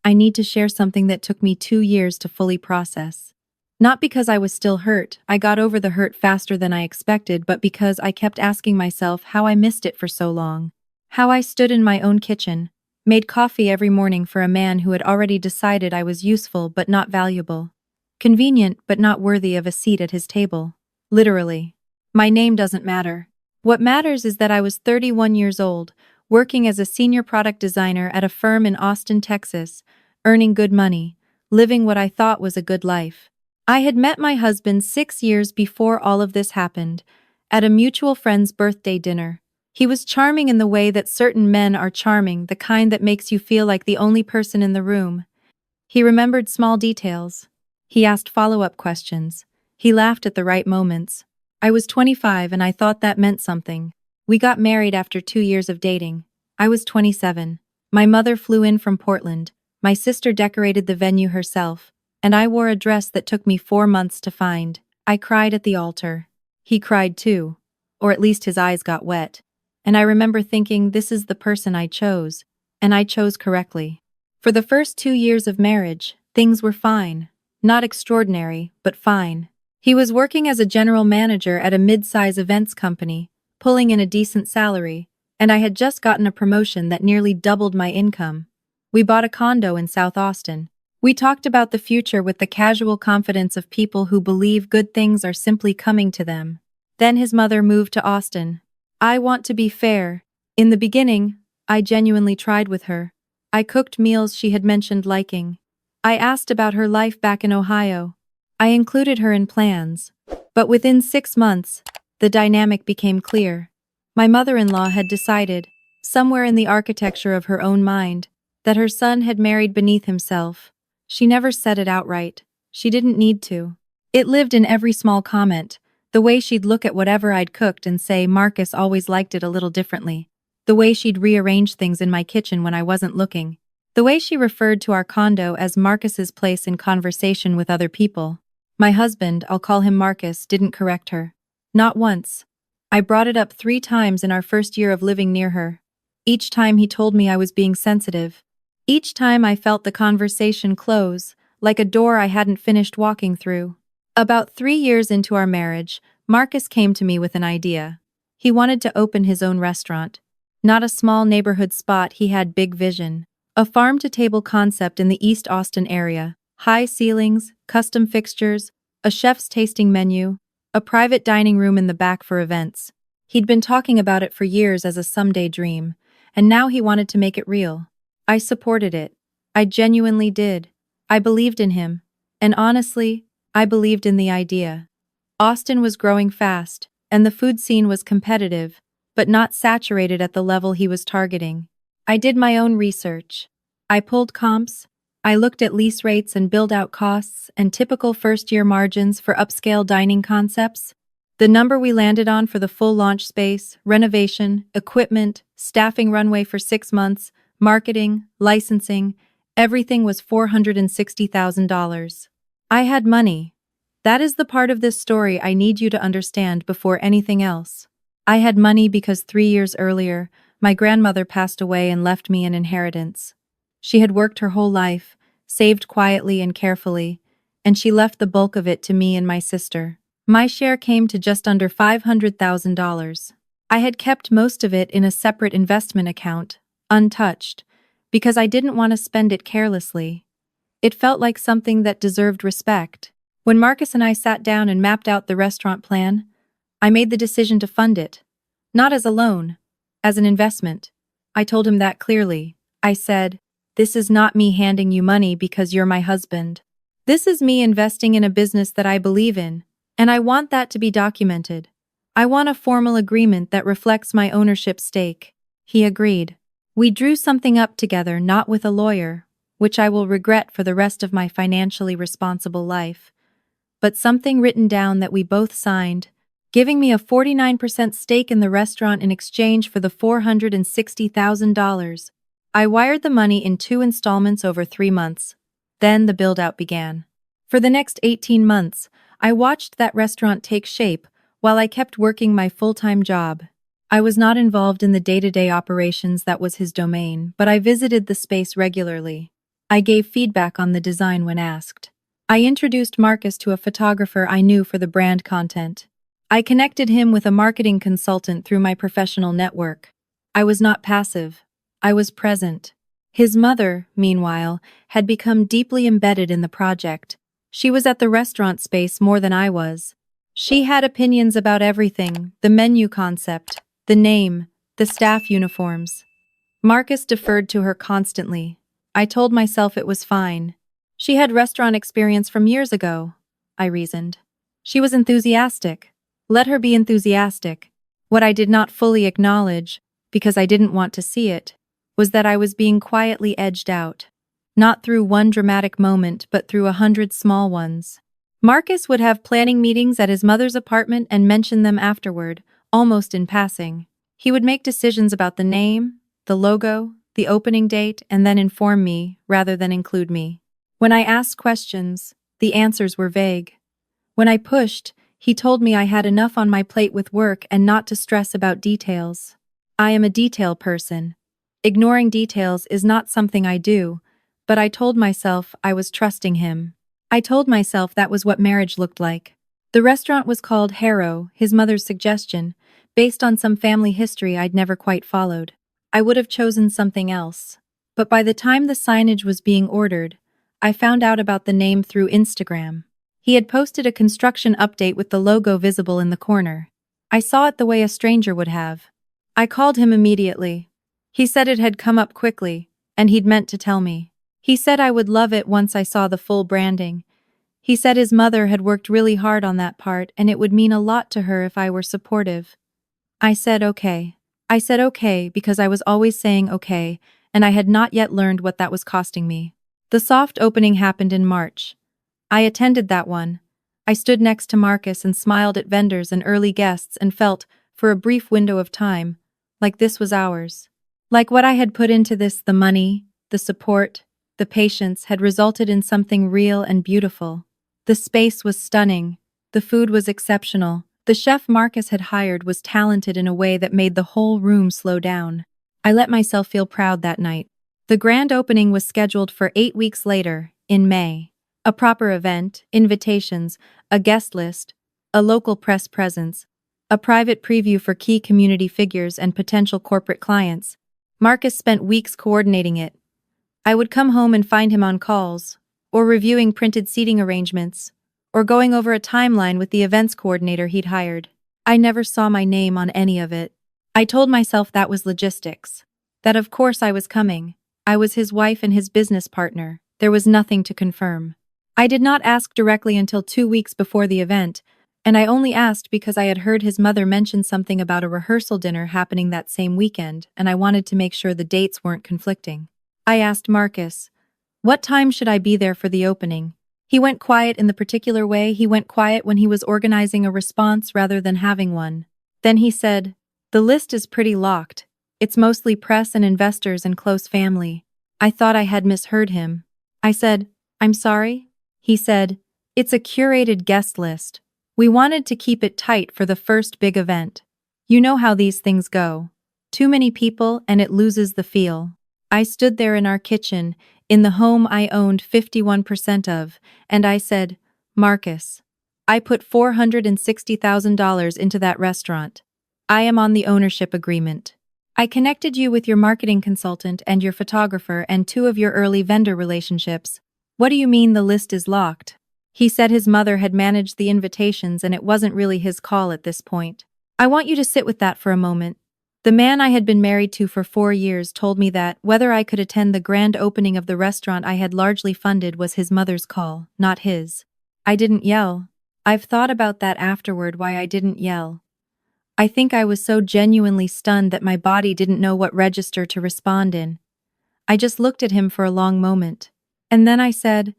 I need to share something that took me 2 years to fully process. Not because I was still hurt, I got over the hurt faster than I expected, but because I kept asking myself how I missed it for so long. How I stood in my own kitchen, made coffee every morning for a man who had already decided I was useful but not valuable. Convenient but not worthy of a seat at his table. Literally. My name doesn't matter. What matters is that I was 31 years old, working as a senior product designer at a firm in Austin, Texas, earning good money, living what I thought was a good life. I had met my husband 6 years before all of this happened, at a mutual friend's birthday dinner. He was charming in the way that certain men are charming, the kind that makes you feel like the only person in the room. He remembered small details. He asked follow-up questions. He laughed at the right moments. I was 25 and I thought that meant something. We got married after 2 years of dating. I was 27. My mother flew in from Portland. My sister decorated the venue herself, and I wore a dress that took me 4 months to find. I cried at the altar. He cried too, or at least his eyes got wet. And I remember thinking, this is the person I chose, and I chose correctly. For the first 2 years of marriage, things were fine. Not extraordinary, but fine. He was working as a general manager at a mid-size events company, pulling in a decent salary, and I had just gotten a promotion that nearly doubled my income. We bought a condo in South Austin. We talked about the future with the casual confidence of people who believe good things are simply coming to them. Then his mother moved to Austin. I want to be fair. In the beginning, I genuinely tried with her. I cooked meals she had mentioned liking. I asked about her life back in Ohio. I included her in plans. But within 6 months, the dynamic became clear. My mother-in-law had decided, somewhere in the architecture of her own mind, that her son had married beneath himself. She never said it outright. She didn't need to. It lived in every small comment. The way she'd look at whatever I'd cooked and say Marcus always liked it a little differently. The way she'd rearrange things in my kitchen when I wasn't looking. The way she referred to our condo as Marcus's place in conversation with other people. My husband, I'll call him Marcus, didn't correct her. Not once. I brought it up 3 times in our first year of living near her. Each time he told me I was being sensitive. Each time I felt the conversation close, like a door I hadn't finished walking through. About 3 years into our marriage, Marcus came to me with an idea. He wanted to open his own restaurant. Not a small neighborhood spot, he had big vision. A farm-to-table concept in the East Austin area. High ceilings, custom fixtures, a chef's tasting menu, a private dining room in the back for events. He'd been talking about it for years as a someday dream, and now he wanted to make it real. I supported it. I genuinely did. I believed in him. And honestly, I believed in the idea. Austin was growing fast, and the food scene was competitive, but not saturated at the level he was targeting. I did my own research. I pulled comps. I looked at lease rates and build-out costs and typical first-year margins for upscale dining concepts. The number we landed on for the full launch space, renovation, equipment, staffing runway for 6 months, marketing, licensing, everything was $460,000. I had money. That is the part of this story I need you to understand before anything else. I had money because 3 years earlier, my grandmother passed away and left me an inheritance. She had worked her whole life, saved quietly and carefully, and she left the bulk of it to me and my sister. My share came to just under $500,000. I had kept most of it in a separate investment account, untouched, because I didn't want to spend it carelessly. It felt like something that deserved respect. When Marcus and I sat down and mapped out the restaurant plan, I made the decision to fund it. Not as a loan, as an investment. I told him that clearly. I said, "This is not me handing you money because you're my husband. This is me investing in a business that I believe in, and I want that to be documented. I want a formal agreement that reflects my ownership stake." He agreed. We drew something up together, not with a lawyer, which I will regret for the rest of my financially responsible life, but something written down that we both signed, giving me a 49% stake in the restaurant in exchange for the $460,000. I wired the money in 2 installments over 3 months. Then the build-out began. For the next 18 months, I watched that restaurant take shape while I kept working my full-time job. I was not involved in the day-to-day operations, that was his domain, but I visited the space regularly. I gave feedback on the design when asked. I introduced Marcus to a photographer I knew for the brand content. I connected him with a marketing consultant through my professional network. I was not passive. I was present. His mother, meanwhile, had become deeply embedded in the project. She was at the restaurant space more than I was. She had opinions about everything: the menu concept, the name, the staff uniforms. Marcus deferred to her constantly. I told myself it was fine. She had restaurant experience from years ago, I reasoned. She was enthusiastic. Let her be enthusiastic. What I did not fully acknowledge, because I didn't want to see it, was that I was being quietly edged out. Not through one dramatic moment, but through 100 small ones. Marcus would have planning meetings at his mother's apartment and mention them afterward, almost in passing. He would make decisions about the name, the logo, the opening date, and then inform me, rather than include me. When I asked questions, the answers were vague. When I pushed, he told me I had enough on my plate with work and not to stress about details. I am a detail person. Ignoring details is not something I do, but I told myself I was trusting him. I told myself that was what marriage looked like. The restaurant was called Harrow, his mother's suggestion, based on some family history I'd never quite followed. I would have chosen something else. But by the time the signage was being ordered, I found out about the name through Instagram. He had posted a construction update with the logo visible in the corner. I saw it the way a stranger would have. I called him immediately. He said it had come up quickly, and he'd meant to tell me. He said I would love it once I saw the full branding. He said his mother had worked really hard on that part and it would mean a lot to her if I were supportive. I said okay. I said okay because I was always saying okay, and I had not yet learned what that was costing me. The soft opening happened in March. I attended that one. I stood next to Marcus and smiled at vendors and early guests and felt, for a brief window of time, like this was ours. Like what I had put into this, the money, the support, the patience had resulted in something real and beautiful. The space was stunning. The food was exceptional. The chef Marcus had hired was talented in a way that made the whole room slow down. I let myself feel proud that night. The grand opening was scheduled for 8 weeks later, in May. A proper event, invitations, a guest list, a local press presence, a private preview for key community figures and potential corporate clients. Marcus spent weeks coordinating it. I would come home and find him on calls, or reviewing printed seating arrangements, or going over a timeline with the events coordinator he'd hired. I never saw my name on any of it. I told myself that was logistics. That of course I was coming. I was his wife and his business partner. There was nothing to confirm. I did not ask directly until 2 weeks before the event, and I only asked because I had heard his mother mention something about a rehearsal dinner happening that same weekend, and I wanted to make sure the dates weren't conflicting. I asked Marcus, "What time should I be there for the opening?" He went quiet in the particular way he went quiet when he was organizing a response rather than having one. Then he said, "The list is pretty locked. It's mostly press and investors and close family." I thought I had misheard him. I said, "I'm sorry?" He said, "It's a curated guest list. We wanted to keep it tight for the first big event. You know how these things go. Too many people and it loses the feel." I stood there in our kitchen, in the home I owned 51% of, and I said, "Marcus, I put $460,000 into that restaurant. I am on the ownership agreement. I connected you with your marketing consultant and your photographer and 2 of your early vendor relationships. What do you mean the list is locked?" He said his mother had managed the invitations and it wasn't really his call at this point. I want you to sit with that for a moment. The man I had been married to for 4 years told me that whether I could attend the grand opening of the restaurant I had largely funded was his mother's call, not his. I didn't yell. I've thought about that afterward, why I didn't yell. I think I was so genuinely stunned that my body didn't know what register to respond in. I just looked at him for a long moment. And then I said,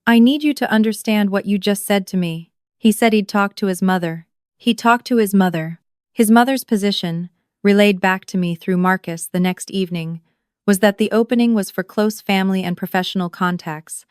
"I need you to understand what you just said to me." He said he'd talked to his mother. He talked to his mother. His mother's position, relayed back to me through Marcus the next evening, was that the opening was for close family and professional contacts,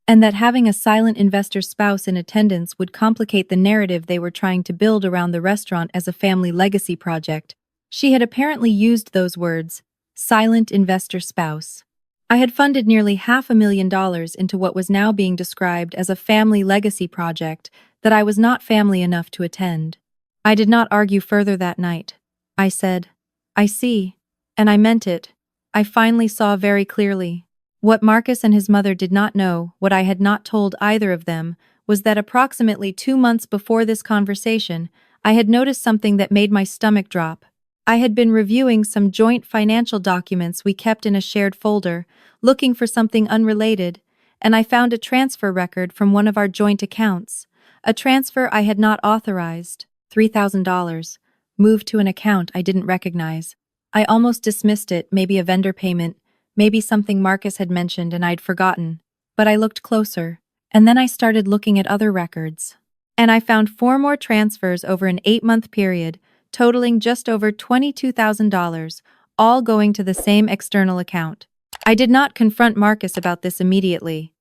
and that having a silent investor spouse in attendance would complicate the narrative they were trying to build around the restaurant as a family legacy project. She had apparently used those words, silent investor spouse. I had funded nearly $500,000 into what was now being described as a family legacy project that I was not family enough to attend. I did not argue further that night. I said, I see. And I meant it. I finally saw very clearly. What Marcus and his mother did not know, what I had not told either of them, was that approximately 2 months before this conversation, I had noticed something that made my stomach drop. I had been reviewing some joint financial documents we kept in a shared folder, looking for something unrelated, and I found a transfer record from one of our joint accounts. A transfer I had not authorized, $3,000, moved to an account I didn't recognize. I almost dismissed it, maybe a vendor payment, maybe something Marcus had mentioned and I'd forgotten. But I looked closer, and then I started looking at other records. And I found 4 more transfers over an 8-month period, totaling just over $22,000, all going to the same external account. I did not confront Marcus about this immediately.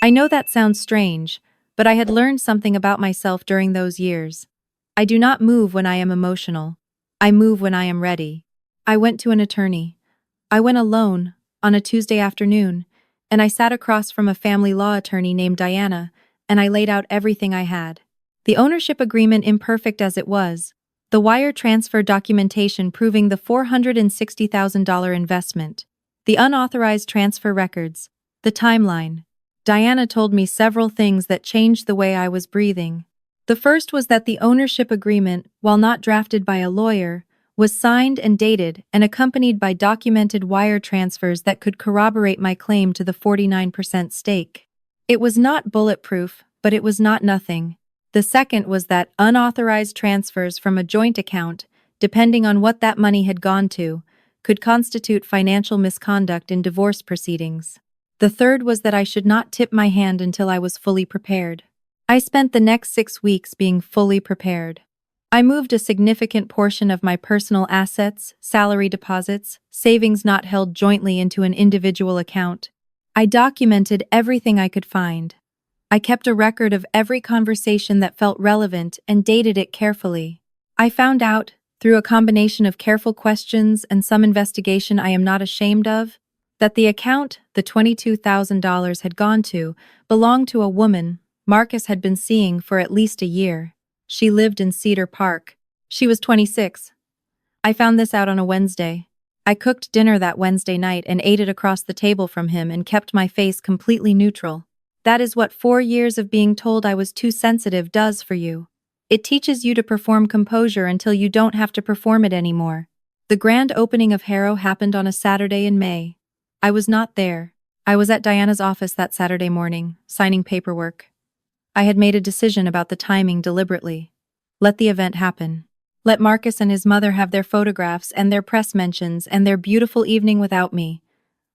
I know that sounds strange, but I had learned something about myself during those years. I do not move when I am emotional. I move when I am ready. I went to an attorney. I went alone, on a Tuesday afternoon, and I sat across from a family law attorney named Diana, and I laid out everything I had. The ownership agreement, imperfect as it was, the wire transfer documentation proving the $460,000 investment, the unauthorized transfer records, the timeline. Diana told me several things that changed the way I was breathing. The first was that the ownership agreement, while not drafted by a lawyer, was signed and dated and accompanied by documented wire transfers that could corroborate my claim to the 49% stake. It was not bulletproof, but it was not nothing. The second was that unauthorized transfers from a joint account, depending on what that money had gone to, could constitute financial misconduct in divorce proceedings. The third was that I should not tip my hand until I was fully prepared. I spent the next 6 weeks being fully prepared. I moved a significant portion of my personal assets, salary deposits, savings not held jointly into an individual account. I documented everything I could find. I kept a record of every conversation that felt relevant and dated it carefully. I found out, through a combination of careful questions and some investigation I am not ashamed of, that the account the $22,000 had gone to belonged to a woman Marcus had been seeing for at least a year. She lived in Cedar Park. She was 26. I found this out on a Wednesday. I cooked dinner that Wednesday night and ate it across the table from him and kept my face completely neutral. That is what 4 years of being told I was too sensitive does for you. It teaches you to perform composure until you don't have to perform it anymore. The grand opening of Harrow happened on a Saturday in May. I was not there. I was at Diana's office that Saturday morning, signing paperwork. I had made a decision about the timing deliberately. Let the event happen. Let Marcus and his mother have their photographs and their press mentions and their beautiful evening without me.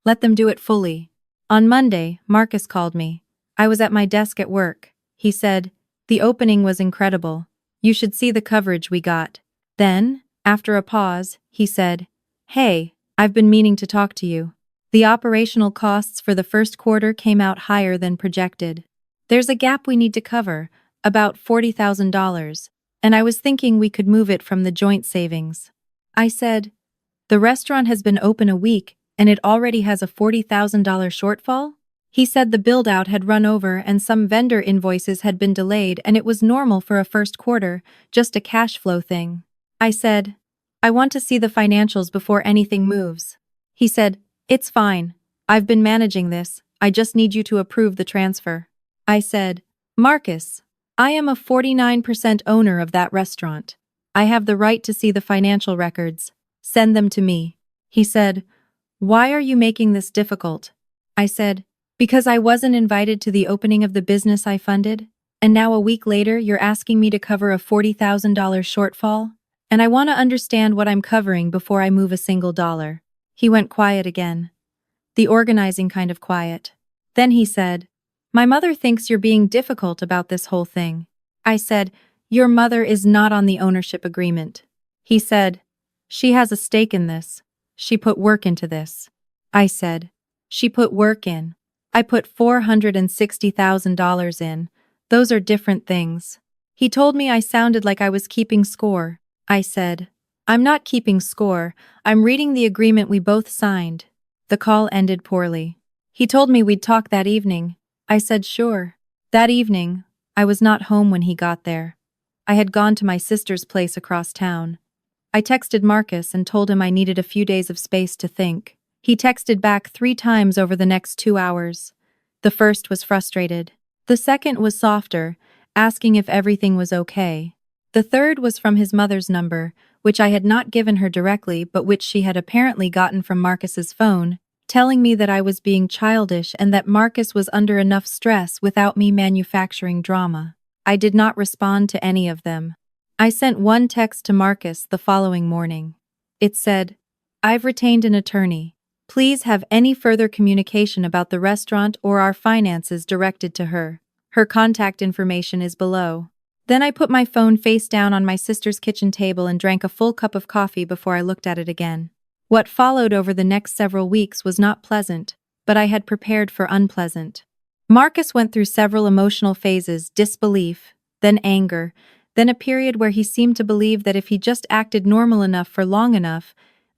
Let them do it fully. On Monday, Marcus called me. I was at my desk at work. He said, "The opening was incredible. You should see the coverage we got." Then, after a pause, he said, "Hey, I've been meaning to talk to you. The operational costs for the first quarter came out higher than projected. There's a gap we need to cover, about $40,000, and I was thinking we could move it from the joint savings." I said, "The restaurant has been open a week, and it already has a $40,000 shortfall?" He said the build-out had run over and some vendor invoices had been delayed and it was normal for a first quarter, just a cash flow thing. I said, "I want to see the financials before anything moves." He said, "It's fine. I've been managing this. I just need you to approve the transfer." I said, "Marcus, I am a 49% owner of that restaurant. I have the right to see the financial records. Send them to me." He said, "Why are you making this difficult?" I said, "Because I wasn't invited to the opening of the business I funded, and now a week later you're asking me to cover a $40,000 shortfall, and I want to understand what I'm covering before I move a single dollar." He went quiet again. The organizing kind of quiet. Then he said, "My mother thinks you're being difficult about this whole thing." I said, "Your mother is not on the ownership agreement." He said, "She has a stake in this. She put work into this." I said, "She put work in. I put $460,000 in. Those are different things." He told me I sounded like I was keeping score. I said, "I'm not keeping score. I'm reading the agreement we both signed." The call ended poorly. He told me we'd talk that evening. I said sure. That evening, I was not home when he got there. I had gone to my sister's place across town. I texted Marcus and told him I needed a few days of space to think. He texted back 3 times over the next 2 hours. The first was frustrated. The second was softer, asking if everything was okay. The third was from his mother's number, which I had not given her directly but which she had apparently gotten from Marcus's phone, telling me that I was being childish and that Marcus was under enough stress without me manufacturing drama. I did not respond to any of them. I sent one text to Marcus the following morning. It said, "I've retained an attorney. Please have any further communication about the restaurant or our finances directed to her. Her contact information is below." Then I put my phone face down on my sister's kitchen table and drank a full cup of coffee before I looked at it again. What followed over the next several weeks was not pleasant, but I had prepared for unpleasant. Marcus went through several emotional phases: disbelief, then anger, then a period where he seemed to believe that if he just acted normal enough for long enough,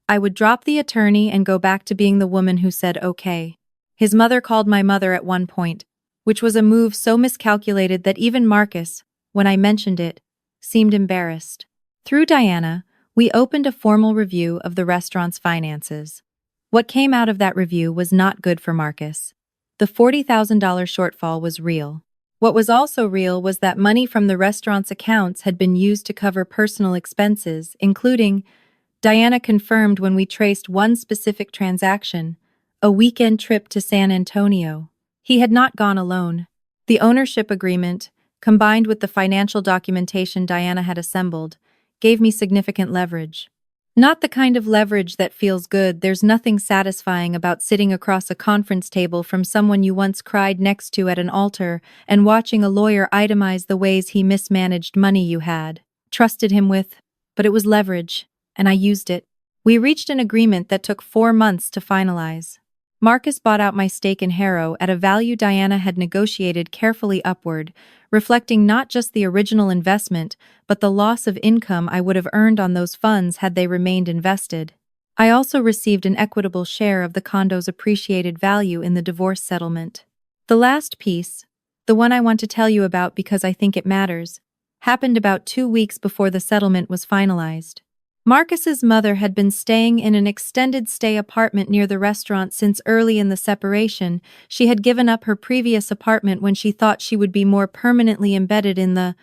I would drop the attorney and go back to being the woman who said okay. His mother called my mother at one point, which was a move so miscalculated that even Marcus, when I mentioned it, seemed embarrassed. Through Diana, we opened a formal review of the restaurant's finances. What came out of that review was not good for Marcus. The $40,000 shortfall was real. What was also real was that money from the restaurant's accounts had been used to cover personal expenses, including, Diana confirmed when we traced one specific transaction, a weekend trip to San Antonio. He had not gone alone. The ownership agreement, combined with the financial documentation Diana had assembled, gave me significant leverage. Not the kind of leverage that feels good. There's nothing satisfying about sitting across a conference table from someone you once cried next to at an altar and watching a lawyer itemize the ways he mismanaged money you had, trusted him with, but it was leverage, and I used it. We reached an agreement that took 4 months to finalize. Marcus bought out my stake in Harrow at a value Diana had negotiated carefully upward, reflecting not just the original investment, but the loss of income I would have earned on those funds had they remained invested. I also received an equitable share of the condo's appreciated value in the divorce settlement. The last piece, the one I want to tell you about because I think it matters, happened about 2 weeks before the settlement was finalized. Marcus's mother had been staying in an extended stay apartment near the restaurant since early in the separation. She had given up her previous apartment when she thought she would be more permanently embedded in the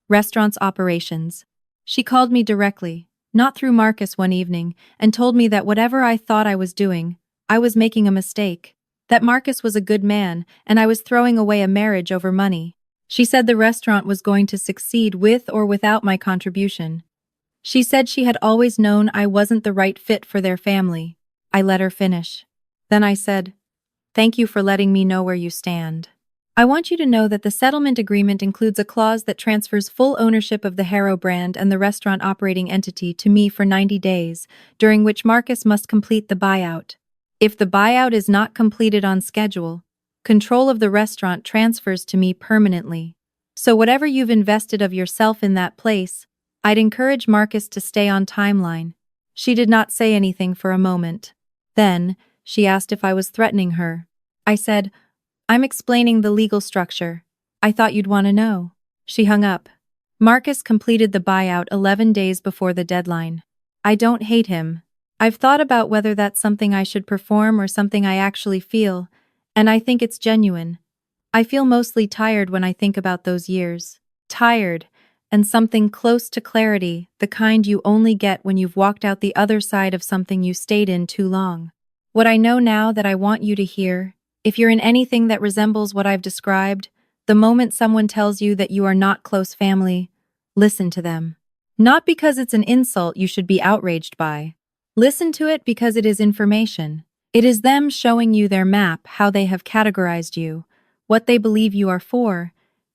restaurant's operations. She called me directly, not through Marcus, one evening, and told me that whatever I thought I was doing, I was making a mistake. That Marcus was a good man, and I was throwing away a marriage over money. She said the restaurant was going to succeed with or without my contribution. She said she had always known I wasn't the right fit for their family. I let her finish. Then I said, "Thank you for letting me know where you stand. I want you to know that the settlement agreement includes a clause that transfers full ownership of the Harrow brand and the restaurant operating entity to me for 90 days, during which Marcus must complete the buyout. If the buyout is not completed on schedule, control of the restaurant transfers to me permanently. So whatever you've invested of yourself in that place, I'd encourage Marcus to stay on timeline." She did not say anything for a moment. Then, she asked if I was threatening her. I said, "I'm explaining the legal structure. I thought you'd want to know." She hung up. Marcus completed the buyout 11 days before the deadline. I don't hate him. I've thought about whether that's something I should perform or something I actually feel, and I think it's genuine. I feel mostly tired when I think about those years. Tired, and something close to clarity, the kind you only get when you've walked out the other side of something you stayed in too long. What I know now that I want you to hear, if you're in anything that resembles what I've described, the moment someone tells you that you are not close family, listen to them. Not because it's an insult you should be outraged by. Listen to it because it is information. It is them showing you their map, how they have categorized you, what they believe you are for,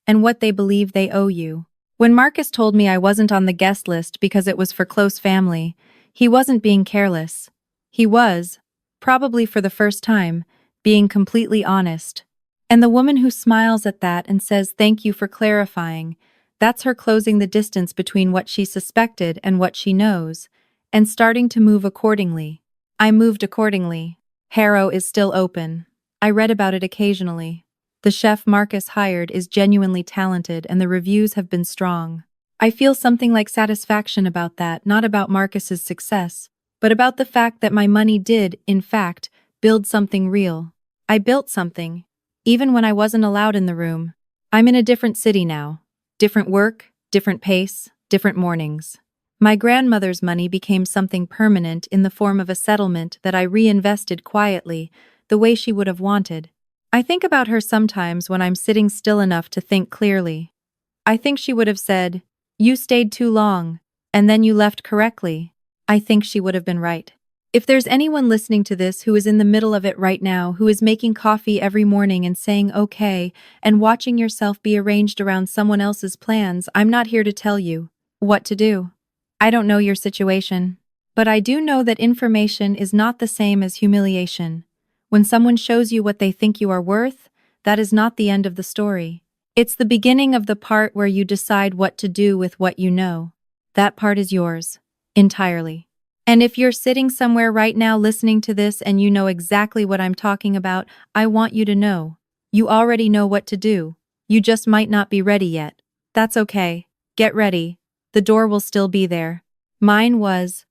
and what they believe they owe you. When Marcus told me I wasn't on the guest list because it was for close family, he wasn't being careless. He was, probably for the first time, being completely honest. And the woman who smiles at that and says thank you for clarifying, that's her closing the distance between what she suspected and what she knows, and starting to move accordingly. I moved accordingly. Harrow is still open. I read about it occasionally. The chef Marcus hired is genuinely talented and the reviews have been strong. I feel something like satisfaction about that, not about Marcus's success, but about the fact that my money did, in fact, build something real. I built something, even when I wasn't allowed in the room. I'm in a different city now. Different work, different pace, different mornings. My grandmother's money became something permanent in the form of a settlement that I reinvested quietly, the way she would have wanted. I think about her sometimes when I'm sitting still enough to think clearly. I think she would have said, "You stayed too long, and then you left correctly." I think she would have been right. If there's anyone listening to this who is in the middle of it right now, who is making coffee every morning and saying okay, and watching yourself be arranged around someone else's plans, I'm not here to tell you what to do. I don't know your situation. But I do know that information is not the same as humiliation. When someone shows you what they think you are worth, that is not the end of the story. It's the beginning of the part where you decide what to do with what you know. That part is yours. Entirely. And if you're sitting somewhere right now listening to this and you know exactly what I'm talking about, I want you to know. You already know what to do. You just might not be ready yet. That's okay. Get ready. The door will still be there. Mine was,